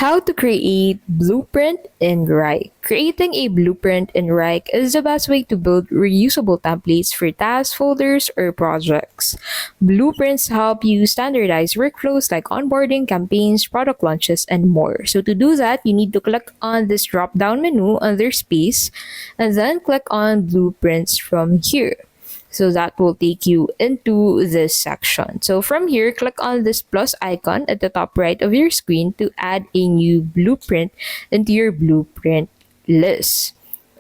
How to create blueprint in Wrike. Creating a blueprint in Wrike is the best way to build reusable templates for tasks, folders, or projects. Blueprints help you standardize workflows like onboarding, campaigns, product launches, and more. So to do that, you need to click on this drop-down menu under Space, and then click on Blueprints from here. So that will take you into this section. So from here, click on this plus icon at the top right of your screen to add a new blueprint into your blueprint list.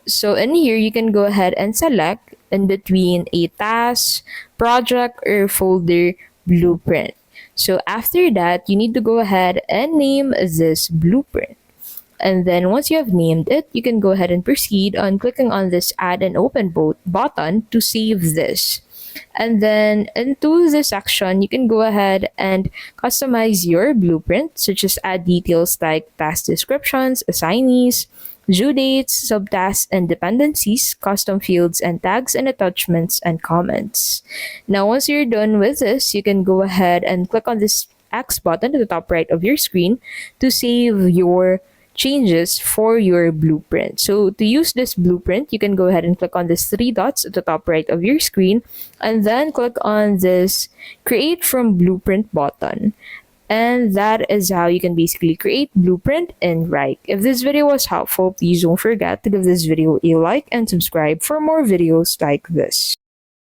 So in here, you can go ahead and select in between a task, project, or folder blueprint. So after that, you need to go ahead and name this blueprint. And then once you have named it, you can go ahead and proceed on clicking on this add and open button to save this. And then into this section, you can go ahead and customize your blueprint, such as add details like task descriptions, assignees, due dates, subtasks, and dependencies, custom fields and tags, and attachments and comments. Now, once you're done with this, you can go ahead and click on this X button at the top right of your screen to save your changes for your blueprint. So to use this blueprint, you can go ahead and click on this three dots at the top right of your screen and then click on this create from blueprint button. And that is how you can basically create blueprint in Wrike. If this video was helpful, please don't forget to give this video a like and subscribe for more videos like this.